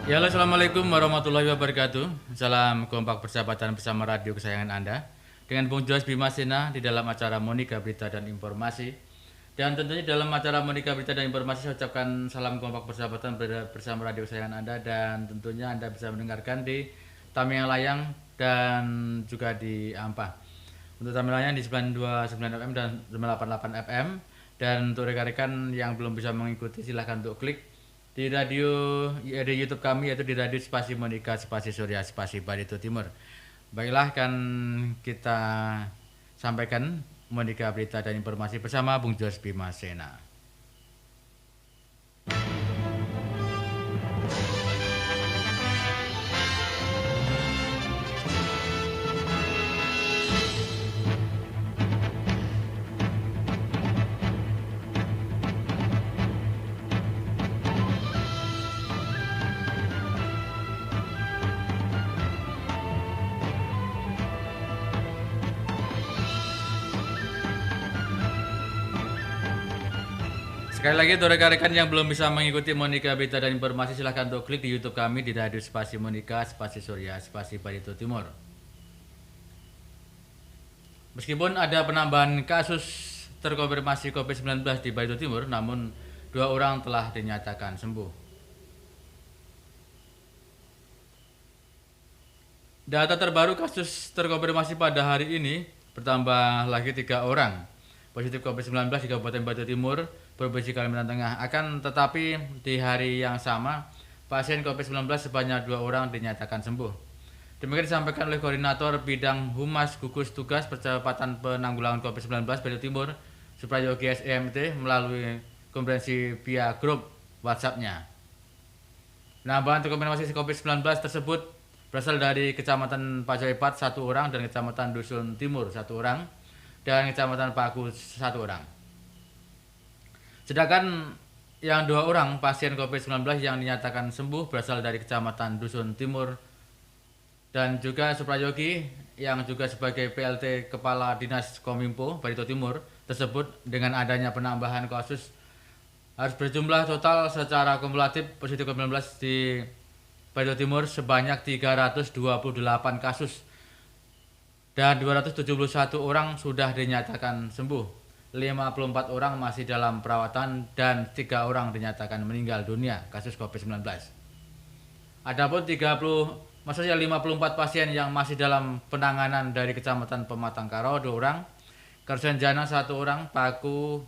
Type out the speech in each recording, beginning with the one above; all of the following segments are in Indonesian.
Ya, halo, assalamualaikum warahmatullahi wabarakatuh. Salam kompak persahabatan bersama radio kesayangan Anda. Dengan Bung Joas Bima Sena di dalam acara Monika Berita dan Informasi. Dan tentunya dalam acara Monika Berita dan Informasi saya ucapkan salam kompak persahabatan bersama radio kesayangan Anda. Dan tentunya Anda bisa mendengarkan di Tamiang Layang dan juga di Ampah. Untuk Tamiang Layang di 929 FM dan 988 FM. Dan untuk rekan-rekan yang belum bisa mengikuti silahkan untuk klik di di YouTube kami, yaitu di Radio Spasi Monika Spasi Surya Spasi Barito Timur. Baiklah, kan kita sampaikan Monika Berita dan Informasi bersama Bung Jos Bima Sena. Sekali lagi untuk rekan-rekan yang belum bisa mengikuti Monika Berita dan Informasi, silahkan untuk klik di YouTube kami di Radio Spasi Monika Spasi Surya Spasi Barito Timur. Meskipun ada penambahan kasus terkonfirmasi COVID-19 di Barito Timur, namun 2 orang telah dinyatakan sembuh. Data terbaru kasus terkonfirmasi pada hari ini bertambah lagi 3 orang positif COVID-19 di Kabupaten Barito Timur, Provinsi Kalimantan Tengah. Akan tetapi di hari yang sama, pasien COVID-19 sebanyak 2 orang dinyatakan sembuh. Demikian disampaikan oleh Koordinator Bidang Humas Gugus Tugas Percepatan Penanggulangan COVID-19 Barito Timur, Suprayogi SEMT, melalui konferensi via grup WhatsApp-nya. Penambahan terkonfirmasi COVID-19 tersebut berasal dari Kecamatan Pajoipat 1 orang dan Kecamatan Dusun Timur 1 orang dan Kecamatan Paku 1 orang. Sedangkan yang 2 orang pasien COVID-19 yang dinyatakan sembuh berasal dari Kecamatan Dusun Timur dan juga Suprayogi yang juga sebagai PLT Kepala Dinas Kominfo Barito Timur tersebut. Dengan adanya penambahan kasus harus berjumlah total secara kumulatif positif COVID-19 di Barito Timur sebanyak 328 kasus dan 271 orang sudah dinyatakan sembuh. 54 orang masih dalam perawatan dan 3 orang dinyatakan meninggal dunia kasus COVID-19. Adapun 54 pasien yang masih dalam penanganan dari Kecamatan Pematang Karo 2 orang, Kersenjana 1 orang, Pajoipat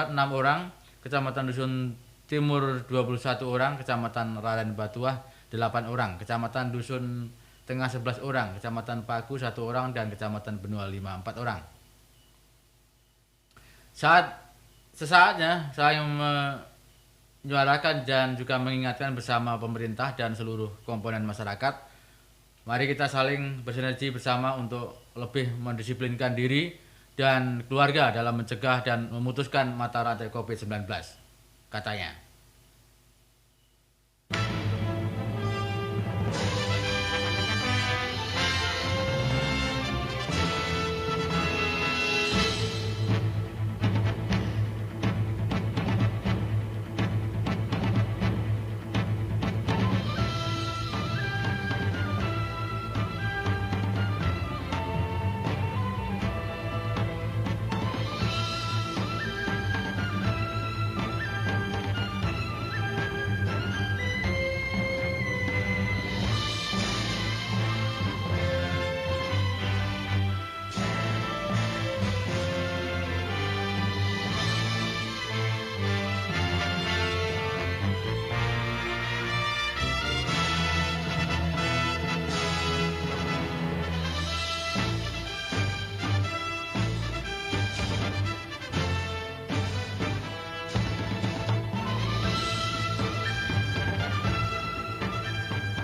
6 orang, Kecamatan Dusun Timur 21 orang, Kecamatan Raden Batuah 8 orang, Kecamatan Dusun Tengah 11 orang, Kecamatan Paku 1 orang, dan Kecamatan Benua 5 4 orang. Sesaatnya saya menyuarakan dan juga mengingatkan bersama pemerintah dan seluruh komponen masyarakat, mari kita saling bersinergi bersama untuk lebih mendisiplinkan diri dan keluarga dalam mencegah dan memutuskan mata rantai COVID-19, katanya.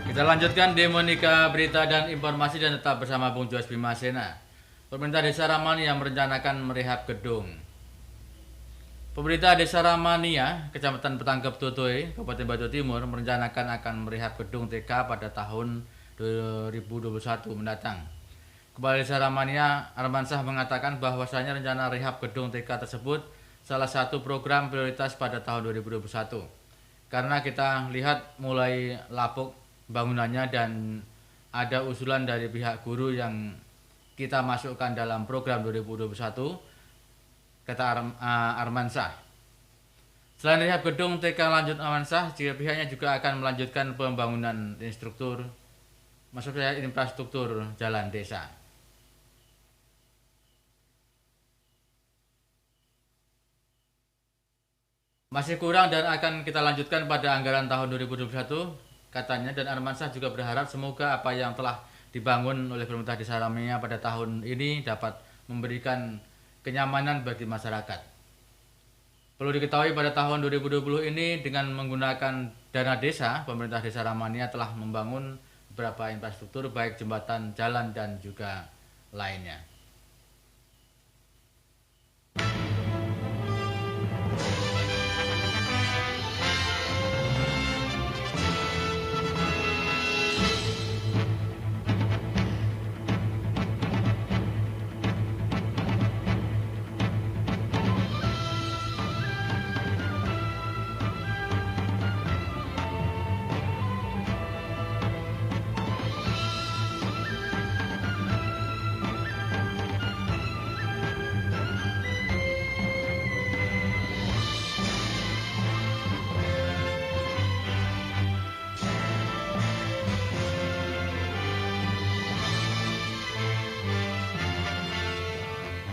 Kita lanjutkan di Monika Berita dan Informasi dan tetap bersama Bung Joas Bima Sena. Pemerintah Desa Ramania merencanakan merehab gedung. Pemerintah Desa Ramania, Kecamatan Petangkep Tutoy, Kabupaten Barito Timur merencanakan akan merehab gedung TK pada tahun 2021 mendatang. Kepala Desa Ramania, Armansah, mengatakan bahwasanya rencana rehab gedung TK tersebut salah satu program prioritas pada tahun 2021. karena kita lihat mulai lapuk bangunannya dan ada usulan dari pihak guru yang kita masukkan dalam program 2021, kata Armansyah. Selain rehab gedung TK lanjut Armansyah, pihaknya juga akan melanjutkan pembangunan infrastruktur jalan desa. Masih kurang dan akan kita lanjutkan pada anggaran tahun 2021 katanya, dan Armansyah juga berharap semoga apa yang telah dibangun oleh pemerintah Desa Ramia pada tahun ini dapat memberikan kenyamanan bagi masyarakat. Perlu diketahui pada tahun 2020 ini dengan menggunakan dana desa, pemerintah Desa Ramania telah membangun beberapa infrastruktur baik jembatan, jalan dan juga lainnya.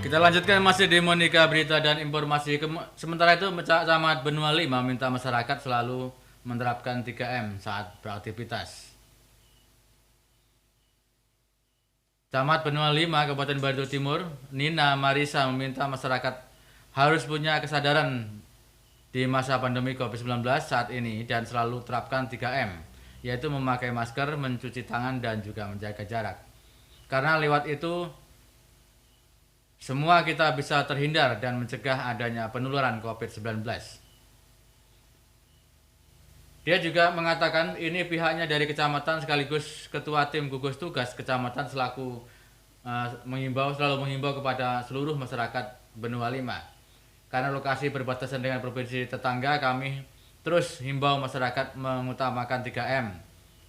Kita lanjutkan masih di Monika berita dan informasi. Sementara itu Camat Benua 5 meminta masyarakat selalu menerapkan 3M saat beraktivitas. Camat Benua 5 Kabupaten Barito Timur, Nina Marisa meminta masyarakat harus punya kesadaran di masa pandemi COVID-19 saat ini dan selalu terapkan 3M, yaitu memakai masker, mencuci tangan dan juga menjaga jarak. Karena lewat itu semua kita bisa terhindar dan mencegah adanya penularan COVID-19. Dia juga mengatakan ini pihaknya dari kecamatan sekaligus ketua tim gugus tugas kecamatan selalu menghimbau kepada seluruh masyarakat Benua 5. Karena lokasi berbatasan dengan provinsi tetangga, kami terus himbau masyarakat mengutamakan 3M.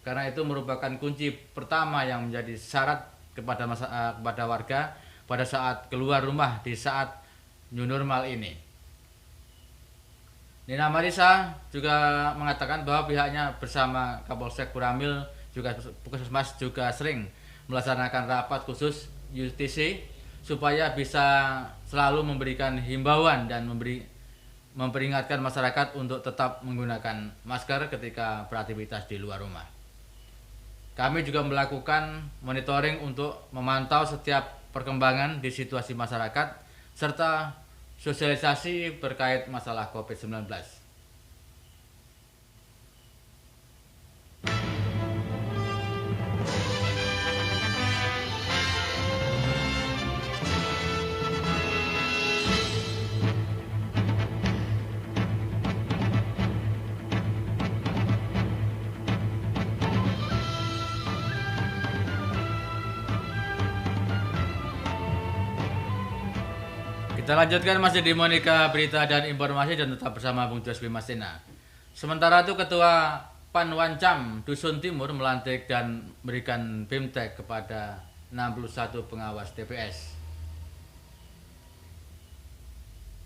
Karena itu merupakan kunci pertama yang menjadi syarat kepada warga pada saat keluar rumah di saat new normal ini. Nina Marisa juga mengatakan bahwa pihaknya bersama Kapolsek Kuramil juga Puskesmas juga sering melaksanakan rapat khusus UTC supaya bisa selalu memberikan himbauan dan memperingatkan masyarakat untuk tetap menggunakan masker ketika beraktivitas di luar rumah. Kami juga melakukan monitoring untuk memantau setiap perkembangan di situasi masyarakat serta sosialisasi terkait masalah COVID-19. Kita lanjutkan masih di Monika berita dan informasi dan tetap bersama Bung Jos Bimasena. Sementara itu Ketua Panwancam Dusun Timur melantik dan memberikan BIMTEK kepada 61 pengawas TPS.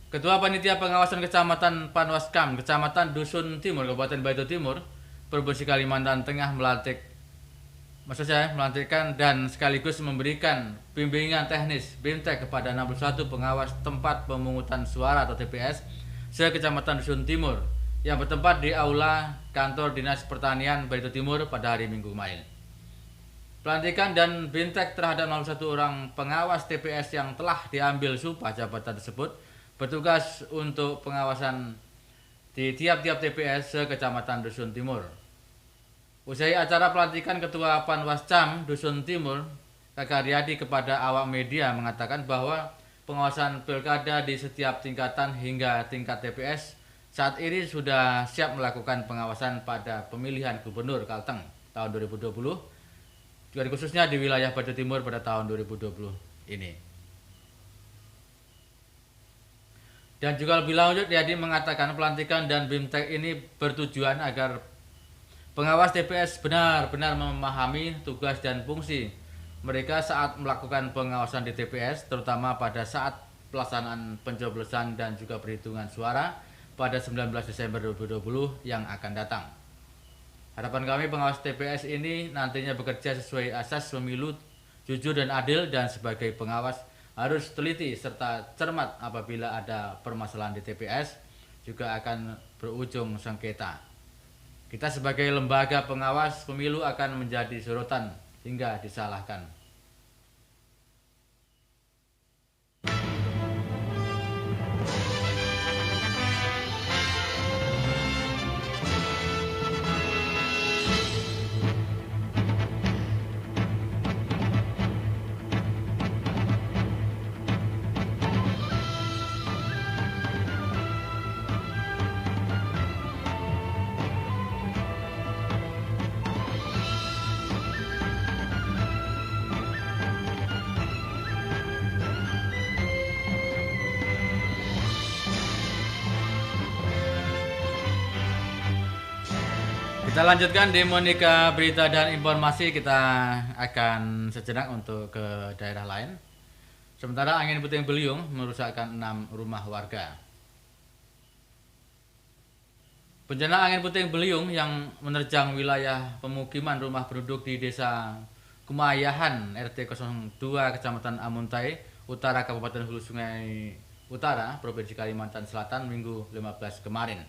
Ketua Panitia Pengawasan Kecamatan Panwaskam, Kecamatan Dusun Timur, Kabupaten Barito Timur, Provinsi Kalimantan Tengah melantikkan dan sekaligus memberikan bimbingan teknis BIMTEK kepada 61 pengawas tempat pemungutan suara atau TPS se-Kecamatan Dusun Timur yang bertempat di Aula Kantor Dinas Pertanian Barito Timur pada hari Minggu kemarin. Pelantikan dan BIMTEK terhadap 61 orang pengawas TPS yang telah diambil sumpah jabatan tersebut bertugas untuk pengawasan di tiap-tiap TPS se-Kecamatan Dusun Timur. Usai acara pelantikan Ketua Panwascam Dusun Timur, Kakak Riyadi kepada awak media mengatakan bahwa pengawasan pilkada di setiap tingkatan hingga tingkat TPS saat ini sudah siap melakukan pengawasan pada pemilihan Gubernur Kalteng tahun 2020, juga khususnya di wilayah Barito Timur pada tahun 2020 ini. Dan juga lebih lanjut, Yadi mengatakan pelantikan dan BIMTEK ini bertujuan agar pengawas TPS benar-benar memahami tugas dan fungsi mereka saat melakukan pengawasan di TPS, terutama pada saat pelaksanaan pencoblosan dan juga perhitungan suara pada 19 Desember 2020 yang akan datang. Harapan kami pengawas TPS ini nantinya bekerja sesuai asas pemilu jujur dan adil, dan sebagai pengawas harus teliti serta cermat apabila ada permasalahan di TPS juga akan berujung sengketa. Kita sebagai lembaga pengawas pemilu akan menjadi sorotan hingga disalahkan. Kita lanjutkan di Monika berita dan informasi. Kita akan sejenak untuk ke daerah lain. Sementara angin puting beliung merusakkan 6 rumah warga. Bencana angin puting beliung yang menerjang wilayah pemukiman rumah penduduk di Desa Kumayahan RT 02 Kecamatan Amuntai Utara Kabupaten Hulu Sungai Utara Provinsi Kalimantan Selatan Minggu 15 kemarin.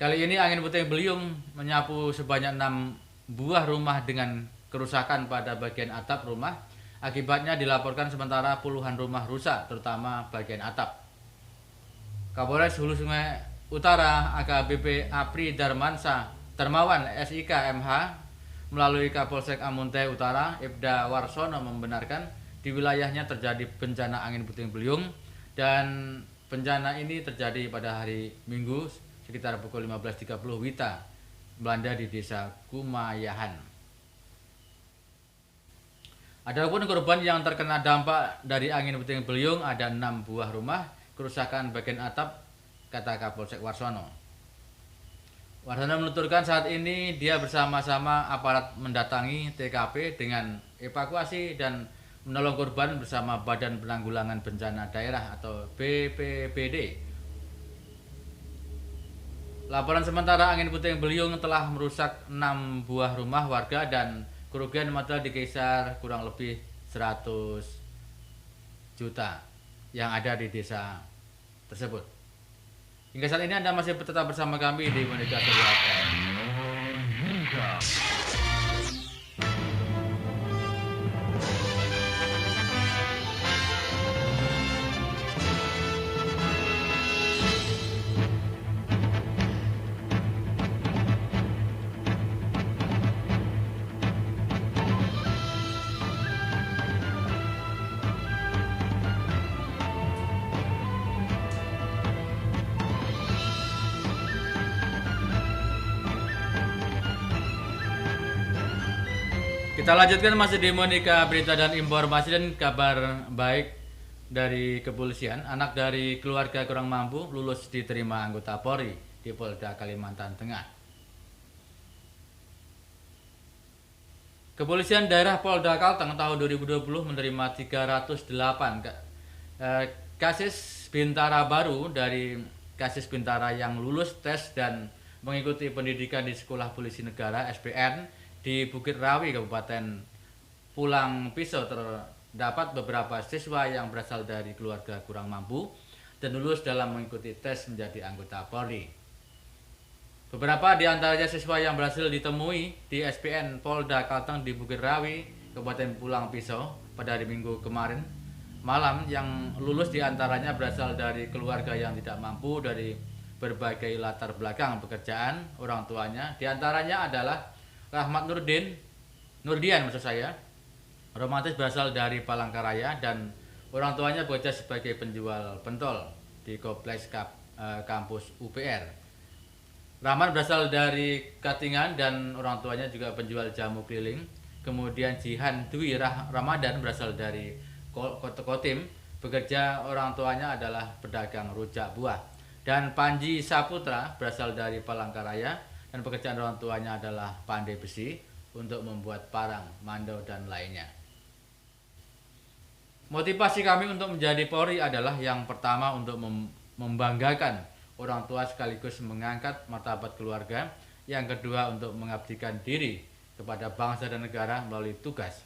Kali ini angin puting beliung menyapu sebanyak 6 buah rumah dengan kerusakan pada bagian atap rumah. Akibatnya dilaporkan sementara puluhan rumah rusak, terutama bagian atap. Kapolres Hulu Sungai Utara AKBP Apri Darmawan SIK MH melalui Kapolsek Amuntai Utara Ibda Warsono membenarkan di wilayahnya terjadi bencana angin puting beliung, dan bencana ini terjadi pada hari Minggu sekitar pukul 15.30 WITA melanda di Desa Kumayahan. Adapun korban yang terkena dampak dari angin puting beliung ada 6 buah rumah, kerusakan bagian atap, kata Kapolsek Warsono. Warsono menuturkan saat ini dia bersama-sama aparat mendatangi TKP dengan evakuasi dan menolong korban bersama Badan Penanggulangan Bencana Daerah atau BPBD. Laporan sementara angin puting beliung telah merusak 6 buah rumah warga dan kerugian material dikisar kurang lebih 100 juta yang ada di desa tersebut. Hingga saat ini Anda masih tetap bersama kami di Monika Surya FM. Kita lanjutkan masih di Monika berita dan informasi, dan kabar baik dari kepolisian. Anak dari keluarga kurang mampu lulus diterima anggota Polri di Polda Kalimantan Tengah. Kepolisian Daerah Polda Kalteng tahun 2020 menerima 308 kasis bintara baru dari kasis bintara yang lulus tes dan mengikuti pendidikan di Sekolah Polisi Negara SPN di Bukit Rawi, Kabupaten Pulang Pisau. Terdapat beberapa siswa yang berasal dari keluarga kurang mampu dan lulus dalam mengikuti tes menjadi anggota Polri. Beberapa di antaranya siswa yang berhasil ditemui di SPN Polda Kalteng di Bukit Rawi, Kabupaten Pulang Pisau pada hari Minggu kemarin malam. Yang lulus di antaranya berasal dari keluarga yang tidak mampu dari berbagai latar belakang pekerjaan orang tuanya. Di antaranya adalah Rahmat Nurdian romantis berasal dari Palangkaraya dan orang tuanya bekerja sebagai penjual pentol di kompleks kampus UPR. Rahmat berasal dari Katingan dan orang tuanya juga penjual jamu keliling. Kemudian Jihan Dwi Ramadan berasal dari Kotim bekerja orang tuanya adalah pedagang rujak buah. Dan Panji Saputra berasal dari Palangkaraya dan pekerjaan orang tuanya adalah pandai besi untuk membuat parang, mandau dan lainnya. Motivasi kami untuk menjadi Polri adalah yang pertama untuk membanggakan orang tua sekaligus mengangkat martabat keluarga. Yang kedua untuk mengabdikan diri kepada bangsa dan negara melalui tugas.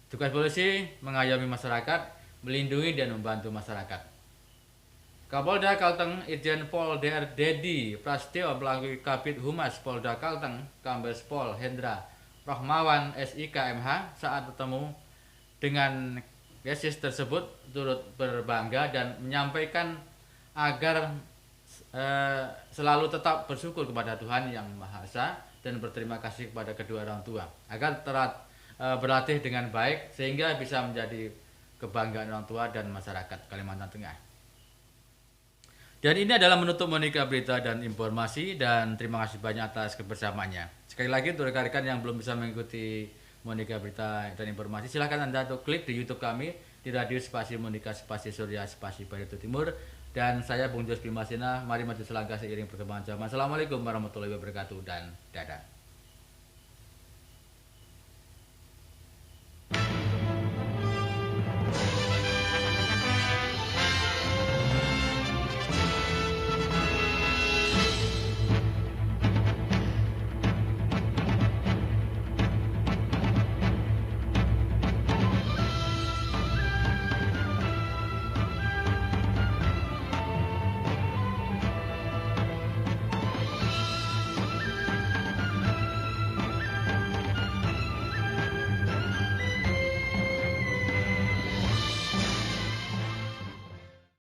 Tugas polisi mengayomi masyarakat, melindungi dan membantu masyarakat. Kapolda Kalteng Irjen Pol Dr. Dedi Prasetyo melalui Kabid Humas Polda Kalteng Kombes Pol Hendra Rohmawan SIK MH saat bertemu dengan Yesus tersebut turut berbangga dan menyampaikan agar selalu tetap bersyukur kepada Tuhan Yang Maha Esa dan berterima kasih kepada kedua orang tua agar berlatih dengan baik sehingga bisa menjadi kebanggaan orang tua dan masyarakat Kalimantan Tengah. Dan ini adalah menutup Monika berita dan informasi, dan terima kasih banyak atas kebersamaannya. Sekali lagi untuk rekan-rekan yang belum bisa mengikuti Monika berita dan informasi, silahkan Anda untuk klik di YouTube kami di Radio Spasi Monika Spasi Surya Spasi Barito Timur. Dan saya Bung Jos Bimasena, mari maju selangkah seiring perkembangan zaman. Assalamualaikum warahmatullahi wabarakatuh dan dadah.